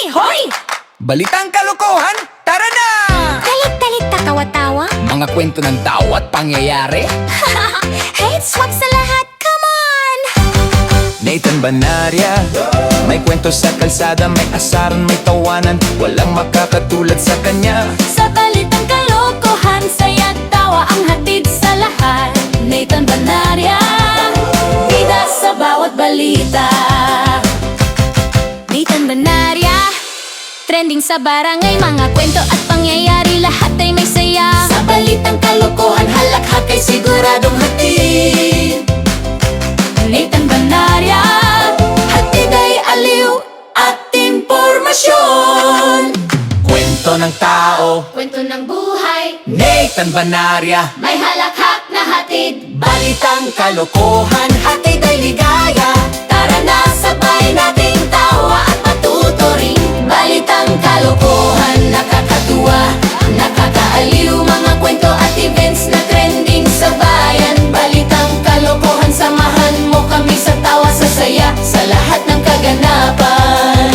Hoy! Balitang kalokohan, tara na! Talit-talit tatawa-tawa. Mga kwento ng tao at pangyayari. Hey, swak sa lahat, come on! Nathan Banaria, may kwento sa kalsada, may asaran, may tawanan, walang makakatulad sa kanya. Sa balitang kalokohan, saya't tawa ang hatid sa lahat. Nathan Banaria, bida sa bawat balita. Nathan Banaria, trending sa barangay, mga kwento at pangyayari, lahat ay may saya. Sa balitang kalokohan, halakhak ay siguradong hatid. Nathan Banaria, hatid ay aliw at impormasyon. Kwento ng tao, Kwento ng buhay, Nathan Banaria. may halakhak na hatid. Balitang kalokohan, hatid ay ligaya. Tara na, sabay nating tawa at matuto rin. Balitang kalokohan, nakakatuwa, nakakaaliw, mga kwento at events na trending sa bayan. Balitang kalokohan, samahan mo kami sa tawa, sa saya, sa lahat ng kaganapan.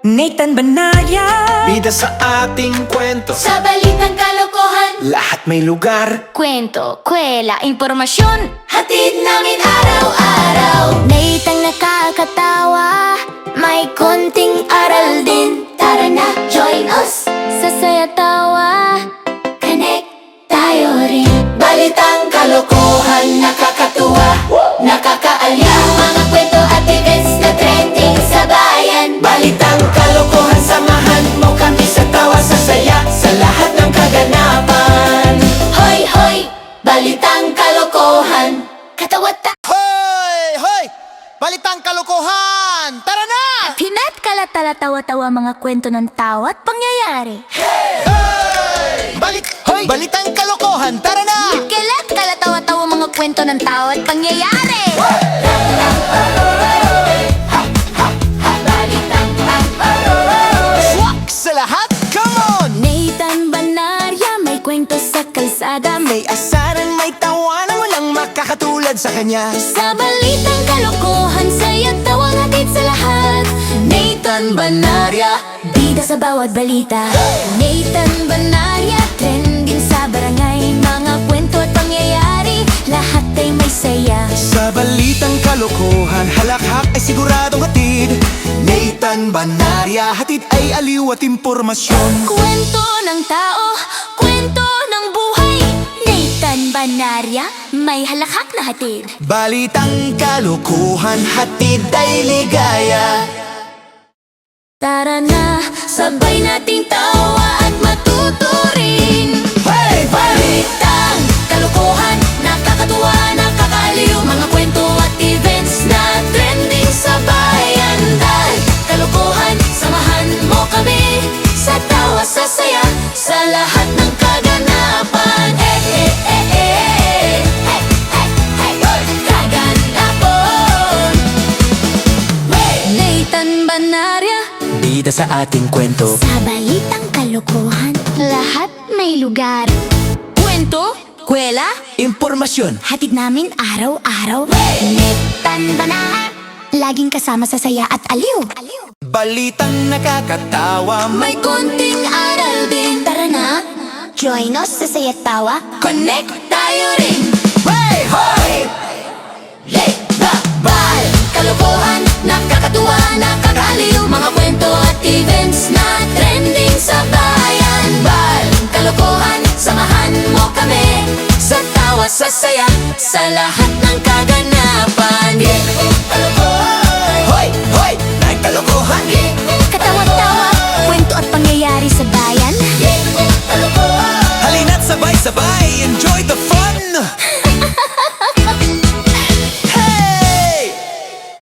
Nathan Banaria, Bida sa ating kwento, Sa balitang kalokohan, lahat may lugar. kwento, kwela, impormasyon, hatid namin araw-araw. Natang nakakatawa, may konting aral din. Tara na, join us sa saya tawa, connect tayo rin. Balitang kalokohan, nakakatuwa, nakakaaliw, mga kwento at events na trending sa bayan. Balitang kalokohan, samahan mo kami sa tawa, sa saya, sa lahat ng kaganapan. Hoy, hoy, balitang kalokohan, katawata. Hoy! Hoy! Balitang kalokohan! Tara na! Pinat kalatala-tawa-tawa, mga kwento ng tao at pangyayari. Hoy! Balitang kalokohan! Tara na! Kalat kalatawa-tawa, mga kwento ng tao at pangyayari. Swak sa lahat! Come on! Nathan Banaria, may kwento sa kalsada, May asaran, may tawanan, walang makakatulad sa kanya. sa balitang kalokohan, saya't tawa hatid sa lahat. Nathan Banaria, bida sa bawat balita. Nathan Banaria, trending sa barangay, mga kwento at pangyayari, lahat ay may saya. Sa balitang kalokohan, halakhak ay siguradong hatid. Nathan Banaria, hatid ay aliw at impormasyon. Kwento ng tao, kwento ng buhay. Nathan Banaria, may halakhak na hatid. Balitang kalokohan, hatid ay ligaya. Tara na, sabay nating tawa at matuto rin. Hey! Balitang kalokohan, nakakatuwa, nakakaaliw, mga kwento at events na trending sa bayan. Dahil kalokohan, samahan mo kami sa tawa, sa saya, sa lahat ng kaganapan. Kaganapan. Nathan Banaria, Bida sa ating kwento. sa balitang kalokohan, lahat may lugar. Kwento, kwela, Impormasyon. hatid namin araw-araw. Nathan Banaria, laging kasama sa saya at aliw. Balitang nakakatawa. May konting aral din. Tara na, join us sa saya tawa, connect tayo rin. Hey! Hoy! Hey, bal, kalokohan, nakakatuwa, nakakaaliw, mga kwento at events na trending sa bayan. Bal, kalokohan, samahan mo kami sa tawa, sa saya, sa lahat ng kaganapan.